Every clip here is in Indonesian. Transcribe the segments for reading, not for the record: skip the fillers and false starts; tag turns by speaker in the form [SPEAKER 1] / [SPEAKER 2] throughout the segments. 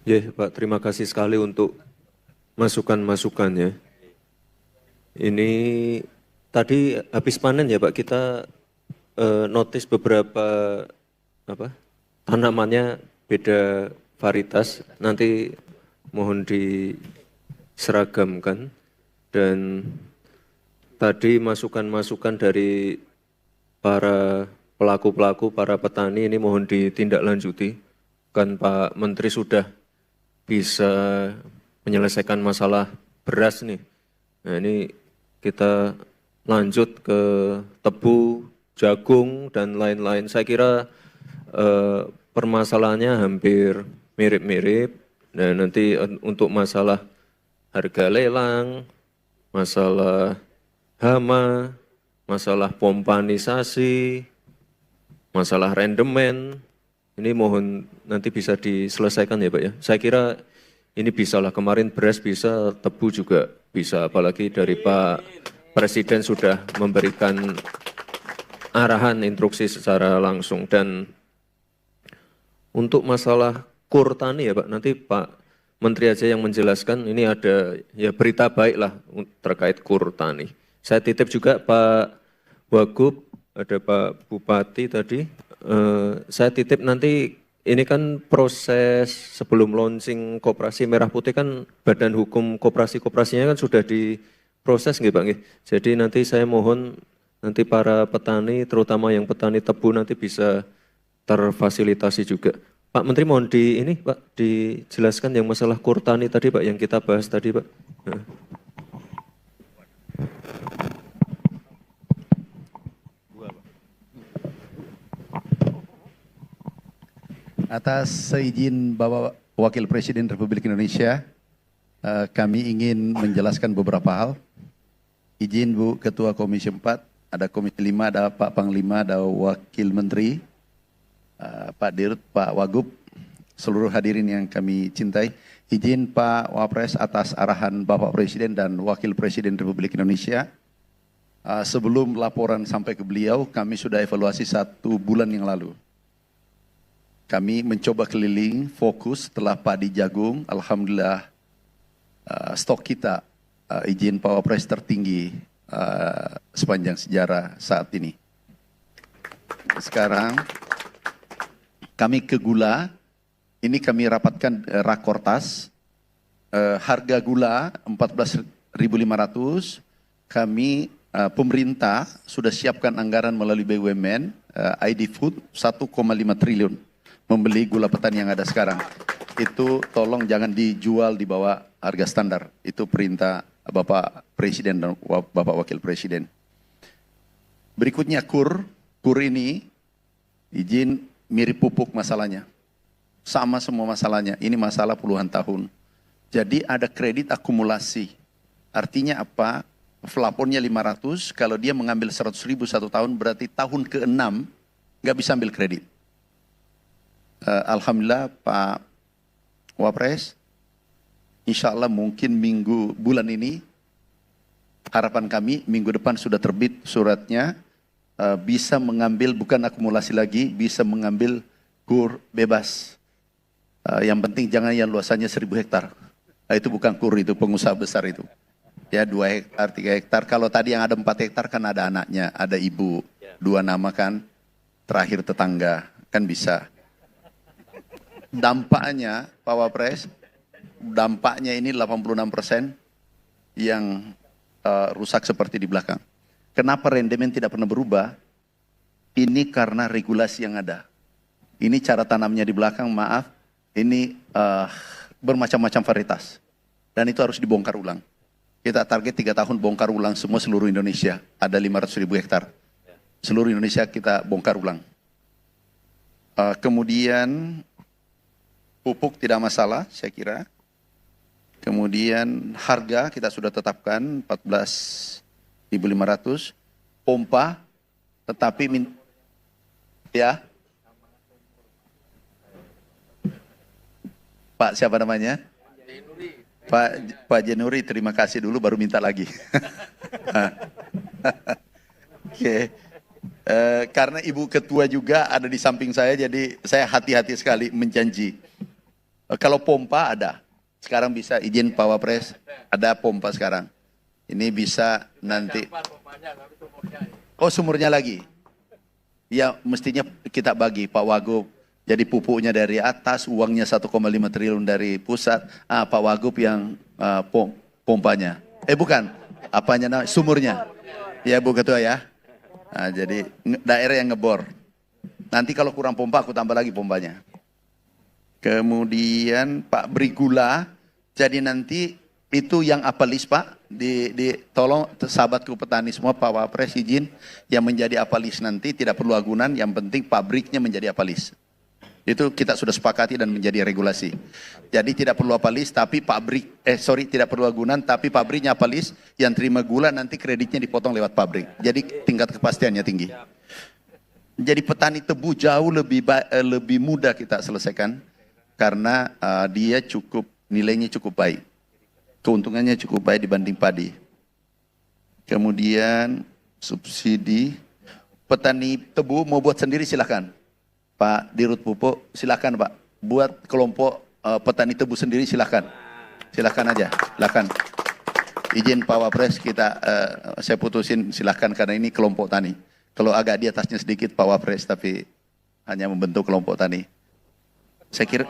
[SPEAKER 1] Ya, Pak, terima kasih sekali untuk masukan-masukannya. Ini tadi habis panen ya, Pak, kita notice beberapa apa tanamannya beda varietas. Nanti mohon diseragamkan dan tadi masukan-masukan dari para pelaku-pelaku, para petani ini mohon ditindaklanjuti. Kan Pak Menteri sudah bisa menyelesaikan masalah beras nih. Nah ini kita lanjut ke tebu, jagung, dan lain-lain. Saya kira permasalahannya hampir mirip-mirip. Nah nanti untuk masalah harga lelang, masalah hama, masalah pompanisasi, masalah rendemen, ini mohon nanti bisa diselesaikan ya Pak ya. Saya kira ini bisalah, kemarin beras bisa, tebu juga bisa, apalagi dari Pak Presiden sudah memberikan arahan instruksi secara langsung. Dan untuk masalah kur tani ya Pak, nanti Pak Menteri aja yang menjelaskan. Ini ada ya berita baik lah terkait kur tani. Saya titip juga Pak Wagub, ada Pak Bupati tadi. Saya titip nanti, ini kan proses sebelum launching Koperasi Merah Putih kan Badan Hukum Koperasi-Koperasinya kan sudah diproses nggih Pak nggih. Jadi nanti saya mohon nanti para petani, terutama yang petani tebu nanti bisa terfasilitasi juga. Pak Menteri mohon ini Pak dijelaskan yang masalah kur tani tadi Pak, yang kita bahas tadi Pak. Nah.
[SPEAKER 2] Atas seizin Bapak Wakil Presiden Republik Indonesia, kami ingin menjelaskan beberapa hal. Izin Bu Ketua Komisi 4, ada Komisi 5, ada Pak Panglima, ada Wakil Menteri, Pak Dirut, Pak Wagub, seluruh hadirin yang kami cintai. Izin Pak Wapres atas arahan Bapak Presiden dan Wakil Presiden Republik Indonesia. Sebelum laporan sampai ke beliau, kami sudah evaluasi 1 bulan yang lalu. Kami mencoba keliling, fokus setelah padi jagung, alhamdulillah stok kita izin Pak Wapres tertinggi sepanjang sejarah saat ini. Sekarang kami ke gula, ini kami rapatkan rakortas, harga gula 14.500, kami pemerintah sudah siapkan anggaran melalui BUMN, ID Food 1,5 triliun. Membeli gula petani yang ada sekarang. Itu tolong jangan dijual di bawah harga standar. Itu perintah Bapak Presiden dan Bapak Wakil Presiden. Berikutnya kur. Kur ini izin mirip pupuk masalahnya. Sama semua masalahnya. Ini masalah puluhan tahun. Jadi ada kredit akumulasi. Artinya apa? Plafonnya 500. Kalau dia mengambil 100.000 1 tahun, berarti tahun ke-6 nggak bisa ambil kredit. Alhamdulillah Pak Wapres, insya Allah mungkin bulan ini, harapan kami minggu depan sudah terbit suratnya, bisa mengambil, bukan akumulasi lagi, bisa mengambil kur bebas. Yang penting jangan yang luasannya 1.000 hektar. Itu bukan kur, itu pengusaha besar itu. Ya 2 hektar, 3 hektar. Kalau tadi yang ada 4 hektar kan ada anaknya, ada ibu, 2 nama kan, terakhir tetangga, kan bisa. Dampaknya Pak Wapres, dampaknya ini 86% yang rusak seperti di belakang. Kenapa rendemen tidak pernah berubah? Ini karena regulasi yang ada. Ini cara tanamnya di belakang, maaf, ini bermacam-macam varietas. Dan itu harus dibongkar ulang. Kita target 3 tahun bongkar ulang semua seluruh Indonesia. Ada 500.000 hektar. Seluruh Indonesia kita bongkar ulang. Kemudian pupuk tidak masalah, saya kira. Kemudian harga kita sudah tetapkan 14.500. Pompa, tetapi ya. Pak siapa namanya? Pak Jenuri, terima kasih dulu baru minta lagi. Oke. Karena Ibu Ketua juga ada di samping saya, jadi saya hati-hati sekali menjanji. Kalau pompa ada. Sekarang bisa izin Pak Wapres, ada pompa sekarang. Ini bisa nanti. Oh, sumurnya lagi. Ya, mestinya kita bagi Pak Wagub. Jadi pupuknya dari atas, uangnya 1,5 triliun dari pusat. Pak Wagub yang pompanya. Bukan, apanya sumurnya. Ya Bu Ketua ya. Jadi daerah yang ngebor. Nanti kalau kurang pompa aku tambah lagi pompanya. Kemudian Pak Brigula, jadi nanti itu yang apalis Pak, tolong sahabatku petani semua Pak Wapres izin yang menjadi apalis nanti tidak perlu agunan, yang penting pabriknya menjadi apalis. Itu kita sudah sepakati dan menjadi regulasi. Jadi tidak perlu apalis tapi tidak perlu agunan tapi pabriknya apalis, yang terima gula nanti kreditnya dipotong lewat pabrik. Jadi tingkat kepastiannya tinggi. Jadi petani tebu jauh lebih mudah kita selesaikan. Karena dia nilainya cukup baik. Keuntungannya cukup baik dibanding padi. Kemudian subsidi. Petani tebu mau buat sendiri silakan. Pak Dirut Pupuk silakan Pak. Buat kelompok petani tebu sendiri silakan. Silakan aja, silakan. Izin Pak Wapres saya putusin silakan karena ini kelompok tani. Kalau agak di atasnya sedikit Pak Wapres tapi hanya membentuk kelompok tani. Saya kira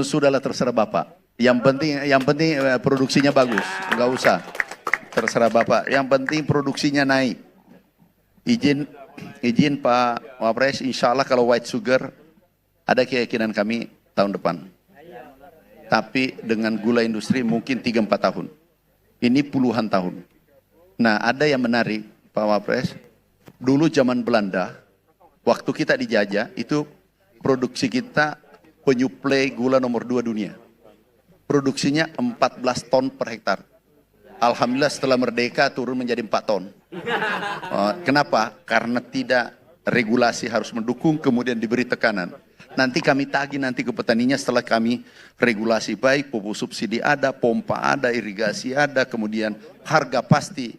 [SPEAKER 2] sudahlah terserah Bapak. Yang penting produksinya bagus, enggak usah. Terserah Bapak. Yang penting produksinya naik. Izin Pak Wapres, insya Allah kalau white sugar ada keyakinan kami tahun depan. Tapi dengan gula industri mungkin 3-4 tahun. Ini puluhan tahun. Nah ada yang menarik Pak Wapres. Dulu zaman Belanda, waktu kita dijajah, itu produksi kita penyuplai gula nomor 2 dunia. Produksinya 14 ton per hektar. Alhamdulillah setelah merdeka turun menjadi 4 ton. Kenapa? Karena tidak regulasi harus mendukung, kemudian diberi tekanan. Nanti kami tagih nanti ke petaninya setelah kami regulasi baik, pupuk subsidi ada, pompa ada, irigasi ada, kemudian harga pasti.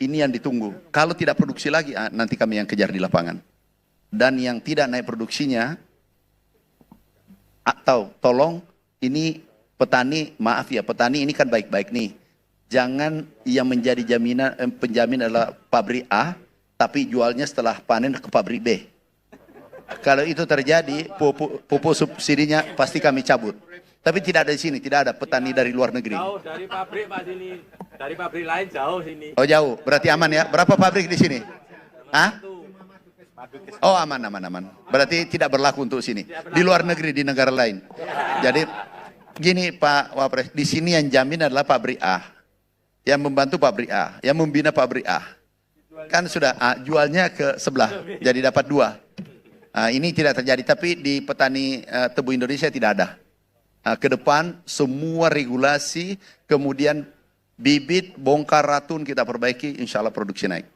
[SPEAKER 2] Ini yang ditunggu. Kalau tidak produksi lagi, nanti kami yang kejar di lapangan. Dan yang tidak naik produksinya, atau tolong ini petani, maaf ya petani ini kan baik-baik nih. Jangan yang menjadi penjamin adalah pabrik A, tapi jualnya setelah panen ke pabrik B. Kalau itu terjadi, pupuk subsidinya pasti kami cabut. Tapi tidak ada di sini, tidak ada petani dari luar negeri.
[SPEAKER 3] Jauh dari pabrik Pak sini, dari pabrik lain jauh sini.
[SPEAKER 2] Oh jauh, berarti aman ya. Berapa pabrik di sini? Oh aman. Berarti tidak berlaku untuk sini. Di luar negeri, di negara lain. Jadi gini Pak Wapres, di sini yang jamin adalah pabrik A, yang membantu pabrik A, yang membina pabrik A. Kan sudah jualnya ke sebelah, jadi dapat 2. Ini tidak terjadi, tapi di petani tebu Indonesia tidak ada. Ke depan semua regulasi, kemudian bibit, bongkar ratun kita perbaiki, insya Allah produksi naik.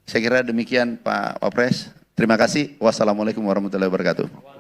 [SPEAKER 2] Saya kira demikian Pak Wapres. Terima kasih. Wassalamualaikum warahmatullahi wabarakatuh.